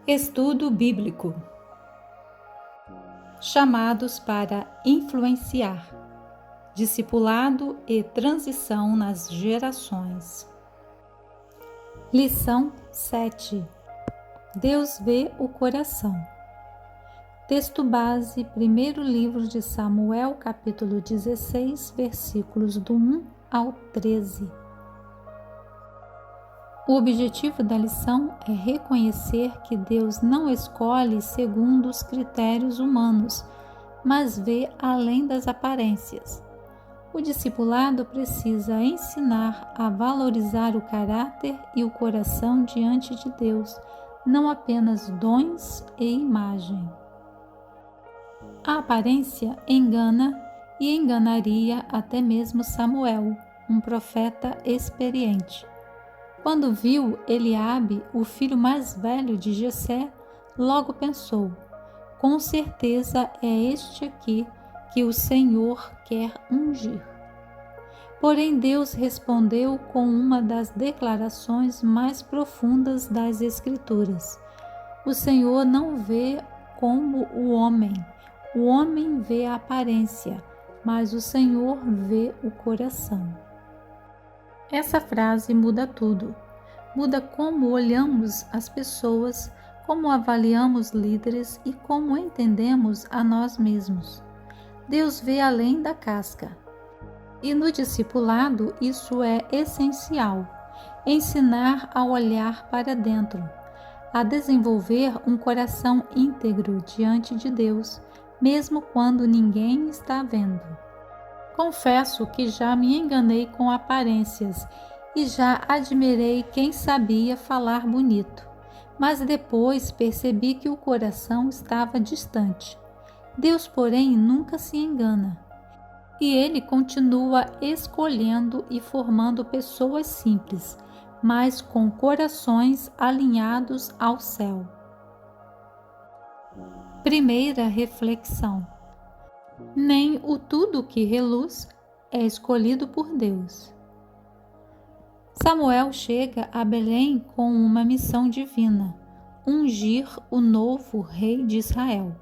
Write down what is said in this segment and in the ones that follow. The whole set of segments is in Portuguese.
Estudo bíblico. Chamados para influenciar, discipulado e transição nas gerações. Lição 7. Deus vê o coração. Texto base, primeiro livro de Samuel, capítulo 16, versículos do 1 ao 13. O objetivo da lição é reconhecer que Deus não escolhe segundo os critérios humanos, mas vê além das aparências. O discipulado precisa ensinar a valorizar o caráter e o coração diante de Deus, não apenas dons e imagem. A aparência engana e enganaria até mesmo Samuel, um profeta experiente. Quando viu Eliabe, o filho mais velho de Jessé, logo pensou: com certeza é este aqui que o Senhor quer ungir. Porém, Deus respondeu com uma das declarações mais profundas das Escrituras: o Senhor não vê como o homem vê a aparência, mas o Senhor vê o coração. Essa frase muda tudo. Muda como olhamos as pessoas, como avaliamos líderes e como entendemos a nós mesmos. Deus vê além da casca. E no discipulado isso é essencial. Ensinar a olhar para dentro, a desenvolver um coração íntegro diante de Deus, mesmo quando ninguém está vendo. Confesso que já me enganei com aparências e já admirei quem sabia falar bonito, mas depois percebi que o coração estava distante. Deus, porém, nunca se engana, e Ele continua escolhendo e formando pessoas simples, mas com corações alinhados ao céu. Primeira reflexão: nem o tudo que reluz é escolhido por Deus. Samuel chega a Belém com uma missão divina: ungir o novo rei de Israel.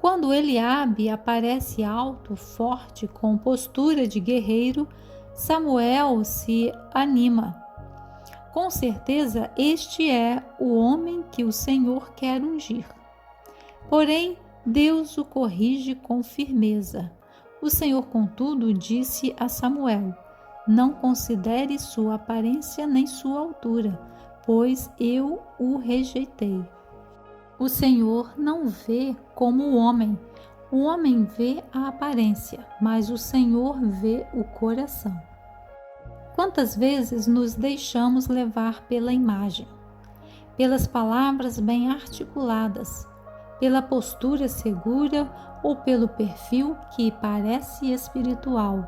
Quando Eliabe aparece alto, forte, com postura de guerreiro, Samuel se anima. Com certeza este é o homem que o Senhor quer ungir. Porém, Deus o corrige com firmeza. O Senhor, contudo, disse a Samuel: não considere sua aparência nem sua altura, pois eu o rejeitei. O Senhor não vê como o homem vê a aparência, mas o Senhor vê o coração. Quantas vezes nos deixamos levar pela imagem, pelas palavras bem articuladas, pela postura segura ou pelo perfil que parece espiritual?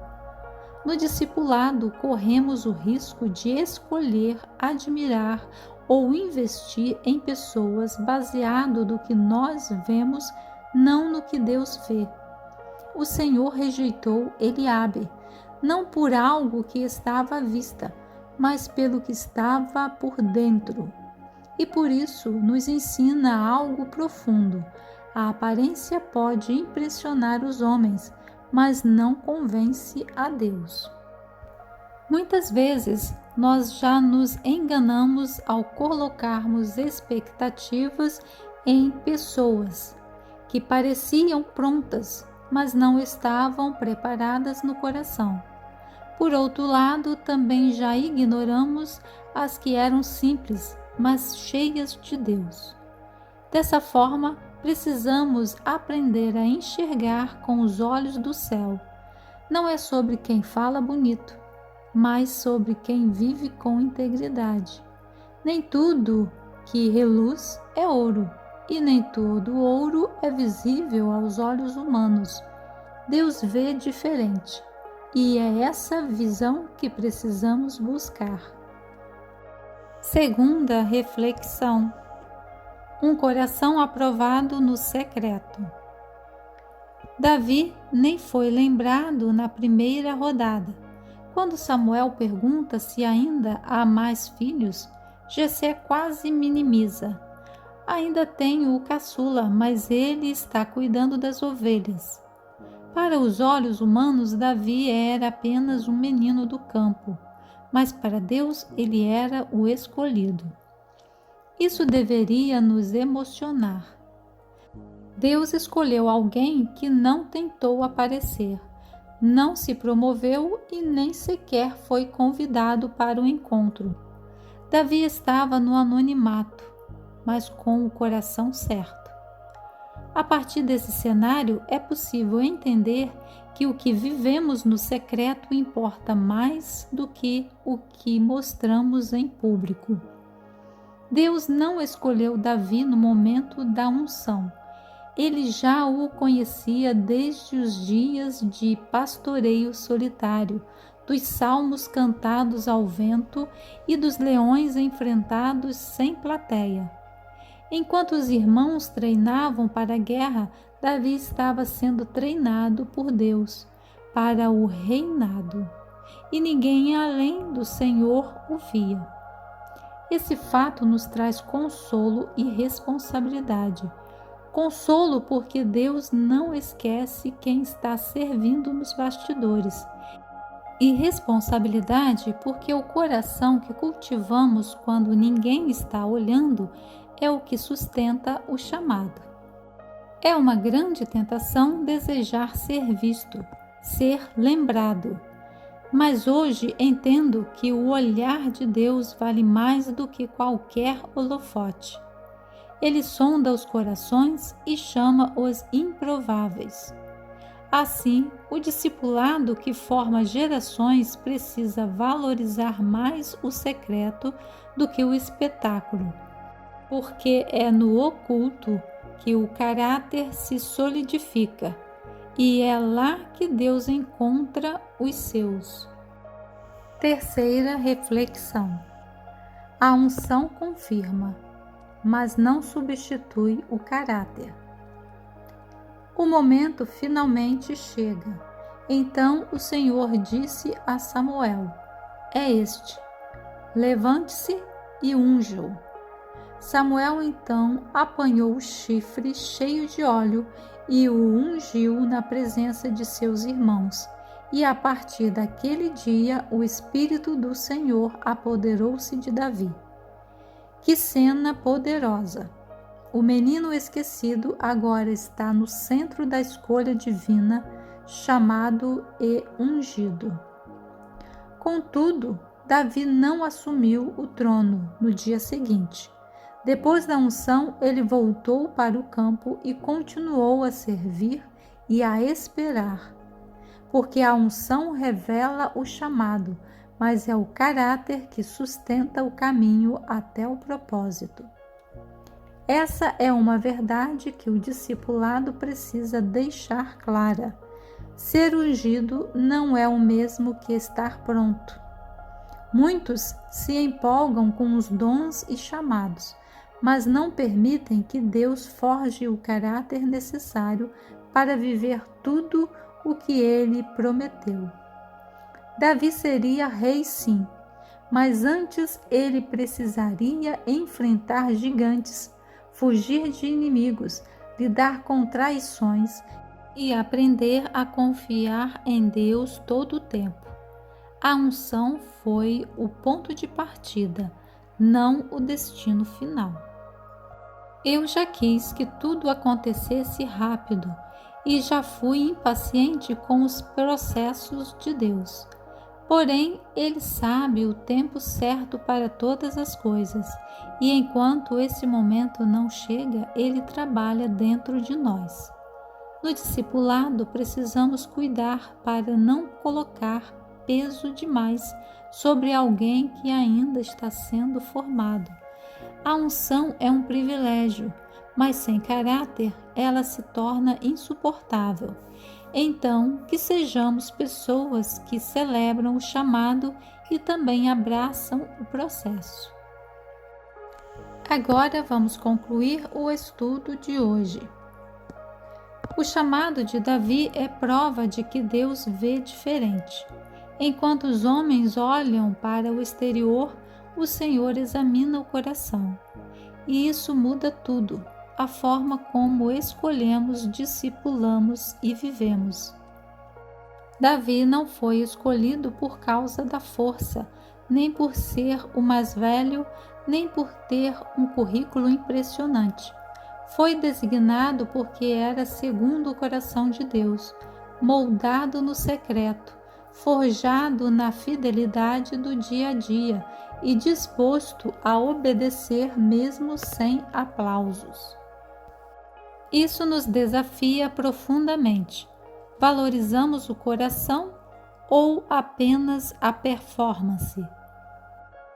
No discipulado, corremos o risco de escolher, admirar ou investir em pessoas baseado no que nós vemos, não no que Deus vê. O Senhor rejeitou Eliabe, não por algo que estava à vista, mas pelo que estava por dentro. E por isso nos ensina algo profundo: a aparência pode impressionar os homens, mas não convence a Deus. Muitas vezes nós já nos enganamos ao colocarmos expectativas em pessoas que pareciam prontas, mas não estavam preparadas no coração. Por outro lado, também já ignoramos as que eram simples, mas cheias de Deus. Dessa forma, precisamos aprender a enxergar com os olhos do céu. Não é sobre quem fala bonito, mas sobre quem vive com integridade. Nem tudo que reluz é ouro, e nem todo ouro é visível aos olhos humanos. Deus vê diferente, e é essa visão que precisamos buscar. Segunda reflexão: um coração aprovado no secreto. Davi nem foi lembrado na primeira rodada. Quando Samuel pergunta se ainda há mais filhos, Jessé quase minimiza: Ainda tenho o caçula, mas ele está cuidando das ovelhas. Para os olhos humanos, Davi era apenas um menino do campo, mas para Deus ele era o escolhido. Isso deveria nos emocionar. Deus escolheu alguém que não tentou aparecer, não se promoveu e nem sequer foi convidado para o encontro. Davi estava no anonimato, mas com o coração certo. A partir desse cenário, é possível entender que o que vivemos no secreto importa mais do que o que mostramos em público. Deus não escolheu Davi no momento da unção. Ele já o conhecia desde os dias de pastoreio solitário, dos salmos cantados ao vento e dos leões enfrentados sem plateia. Enquanto os irmãos treinavam para a guerra, Davi estava sendo treinado por Deus para o reinado, e ninguém além do Senhor o via. Esse fato nos traz consolo e responsabilidade. Consolo porque Deus não esquece quem está servindo nos bastidores. E responsabilidade porque o coração que cultivamos quando ninguém está olhando é o que sustenta o chamado. É uma grande tentação desejar ser visto, ser lembrado. Mas hoje entendo que o olhar de Deus vale mais do que qualquer holofote. Ele sonda os corações e chama os improváveis. Assim, o discipulado que forma gerações precisa valorizar mais o secreto do que o espetáculo, porque é no oculto que o caráter se solidifica e é lá que Deus encontra os seus. Terceira reflexão: a unção confirma, mas não substitui o caráter. O momento finalmente chega. Então o Senhor disse a Samuel: é este, levante-se e unja-o. Samuel então apanhou o chifre cheio de óleo e o ungiu na presença de seus irmãos. E a partir daquele dia o Espírito do Senhor apoderou-se de Davi. Que cena poderosa! O menino esquecido agora está no centro da escolha divina, chamado e ungido. Contudo, Davi não assumiu o trono no dia seguinte. Depois da unção, ele voltou para o campo e continuou a servir e a esperar, porque a unção revela o chamado, mas é o caráter que sustenta o caminho até o propósito. Essa é uma verdade que o discipulado precisa deixar clara. Ser ungido não é o mesmo que estar pronto. Muitos se empolgam com os dons e chamados, mas não permitem que Deus forje o caráter necessário para viver tudo o que ele prometeu. Davi seria rei, sim, mas antes ele precisaria enfrentar gigantes, fugir de inimigos, lidar com traições e aprender a confiar em Deus todo o tempo. A unção foi o ponto de partida, não o destino final. Eu já quis que tudo acontecesse rápido e já fui impaciente com os processos de Deus. Porém, Ele sabe o tempo certo para todas as coisas, e enquanto esse momento não chega, Ele trabalha dentro de nós. No discipulado, precisamos cuidar para não colocar peso demais sobre alguém que ainda está sendo formado. A unção é um privilégio, mas sem caráter ela se torna insuportável. Então, que sejamos pessoas que celebram o chamado e também abraçam o processo. Agora vamos concluir o estudo de hoje. O chamado de Davi é prova de que Deus vê diferente. Enquanto os homens olham para o exterior, o Senhor examina o coração. e isso muda tudo, a forma como escolhemos, discipulamos e vivemos. Davi não foi escolhido por causa da força, nem por ser o mais velho, nem por ter um currículo impressionante. Foi designado porque era segundo o coração de Deus, moldado no secreto, forjado na fidelidade do dia a dia e disposto a obedecer mesmo sem aplausos. Isso nos desafia profundamente. Valorizamos o coração ou apenas a performance?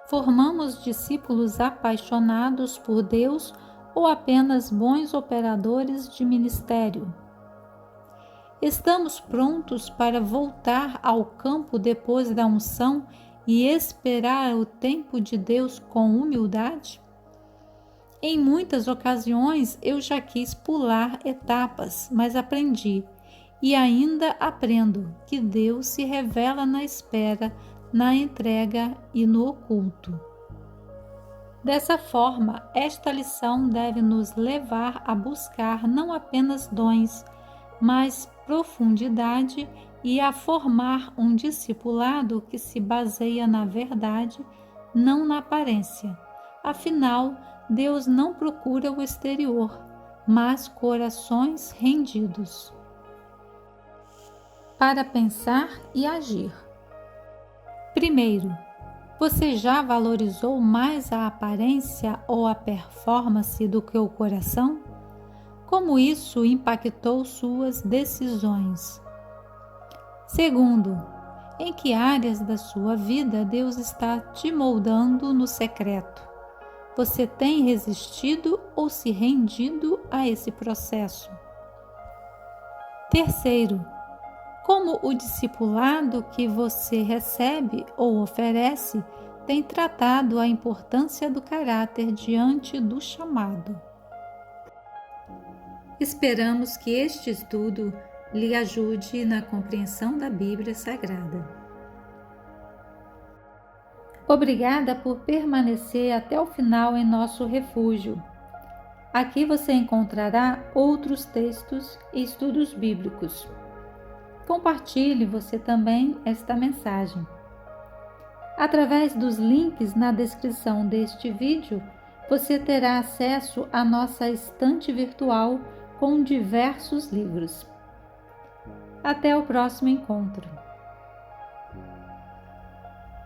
Formamos discípulos apaixonados por Deus ou apenas bons operadores de ministério? Estamos prontos para voltar ao campo depois da unção e esperar o tempo de Deus com humildade? Em muitas ocasiões eu já quis pular etapas, mas aprendi e ainda aprendo que Deus se revela na espera, na entrega e no oculto. Dessa forma, esta lição deve nos levar a buscar não apenas dons, mas profundidade e a formar um discipulado que se baseia na verdade, não na aparência. Afinal, Deus não procura o exterior, mas corações rendidos. Para pensar e agir. Primeiro, você já valorizou mais a aparência ou a performance do que o coração? Como isso impactou suas decisões? Segundo, em que áreas da sua vida Deus está te moldando no secreto? Você tem resistido ou se rendido a esse processo? Terceiro, como o discipulado que você recebe ou oferece tem tratado a importância do caráter diante do chamado? Esperamos que este estudo lhe ajude na compreensão da Bíblia Sagrada. Obrigada por permanecer até o final em nosso refúgio. Aqui você encontrará outros textos e estudos bíblicos. Compartilhe você também esta mensagem. Através dos links na descrição deste vídeo, você terá acesso à nossa estante virtual com diversos livros. Até o próximo encontro.